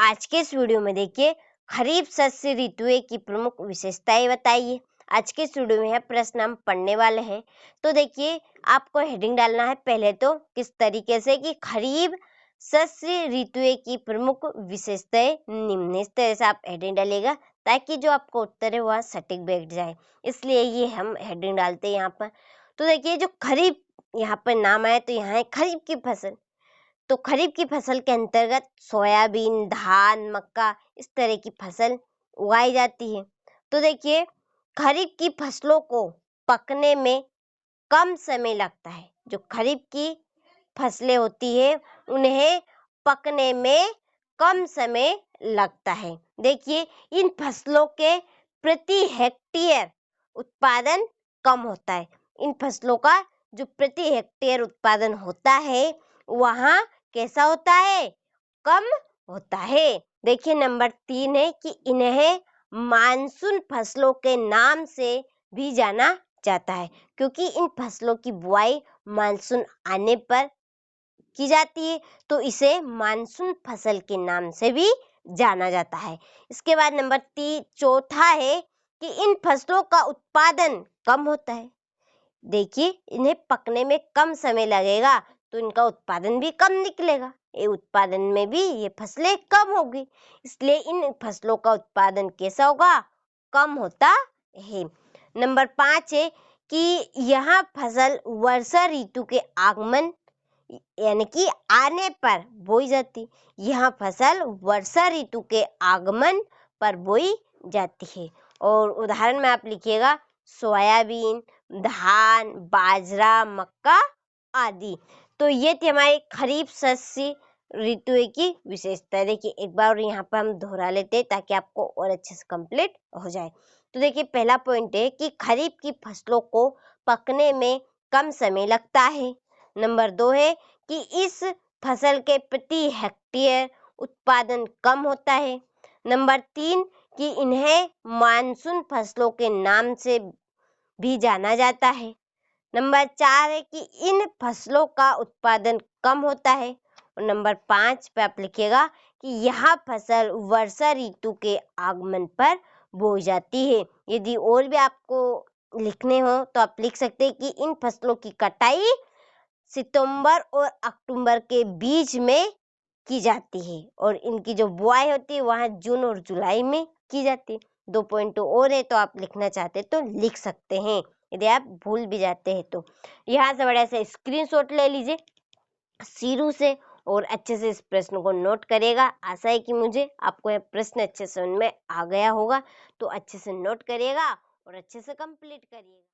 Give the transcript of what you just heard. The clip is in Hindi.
आज के इस वीडियो में देखिए खरीफ शस्य ऋतुएं की प्रमुख विशेषताएं बताइए। आज के इस वीडियो में यह प्रश्न हम पढ़ने वाले हैं। तो देखिए आपको हेडिंग डालना है पहले तो किस तरीके से कि खरीफ शस्य ऋतुएं की प्रमुख विशेषताएं निम्न। इस तरह से आप हेडिंग डालिएगा ताकि जो आपको उत्तर है वह सटीक बैठ जाए, इसलिए ये हम हेडिंग डालते हैं यहाँ पर। तो देखिए जो खरीफ यहाँ पर नाम आया तो यहाँ है खरीफ की फसल। तो खरीफ की फसल के अंतर्गत सोयाबीन, धान, मक्का इस तरह की फसल उगाई जाती है। तो देखिए खरीफ की फसलों को पकने में कम समय लगता है। जो खरीफ की फसलें होती है उन्हें पकने में कम समय लगता है। देखिए इन फसलों के प्रति हेक्टेयर उत्पादन कम होता है। इन फसलों का जो प्रति हेक्टेयर उत्पादन होता है वहाँ कैसा होता है, कम होता है। देखिए नंबर 3 है कि इन्हें मानसून फसलों के नाम से भी जाना जाता है, क्योंकि इन फसलों की बुआई मानसून आने पर की जाती है, तो इसे मानसून फसल के नाम से भी जाना जाता है। इसके बाद नंबर 4 है कि इन फसलों का उत्पादन कम होता है। देखिए इन्हें पकने में कम समय लगेगा तो इनका उत्पादन भी कम निकलेगा, ये उत्पादन में भी ये फसलें कम होगी, इसलिए इन फसलों का उत्पादन कैसा होगा, कम होता है। नंबर 5 है कि यह फसल वर्षा ऋतु के आगमन यानी कि आने पर बोई जाती। यह फसल वर्षा ऋतु के आगमन पर बोई जाती है। और उदाहरण में आप लिखिएगा सोयाबीन, धान, बाजरा, मक्का आदि। तो ये थी हमारी खरीफ शस्य ऋतु की विशेषता। देखिए एक बार यहाँ पर हम दोहरा लेते हैं ताकि आपको और अच्छे से कंप्लीट हो जाए। तो देखिए पहला पॉइंट है कि खरीफ की फसलों को पकने में कम समय लगता है। नंबर 2 है कि इस फसल के प्रति हेक्टेयर उत्पादन कम होता है। नंबर 3 कि इन्हें मानसून फसलों के नाम से भी जाना जाता है। नंबर 4 है कि इन फसलों का उत्पादन कम होता है। और नंबर 5 पे आप लिखिएगा कि यह फसल वर्षा ऋतु के आगमन पर बोई जाती है। यदि और भी आपको लिखने हो तो आप लिख सकते हैं कि इन फसलों की कटाई सितंबर और अक्टूबर के बीच में की जाती है और इनकी जो बुआई होती है वहाँ जून और जुलाई में की जाती है। 2 पॉइंट और है तो आप लिखना चाहते तो लिख सकते हैं, यदि आप भूल भी जाते हैं तो यहाँ से बड़ा सा स्क्रीनशॉट ले लीजिए शुरू से और अच्छे से इस प्रश्न को नोट करिएगा। आशा है कि मुझे आपको यह प्रश्न अच्छे से समझ में आ गया होगा, तो अच्छे से नोट करिएगा और अच्छे से कंप्लीट करिएगा।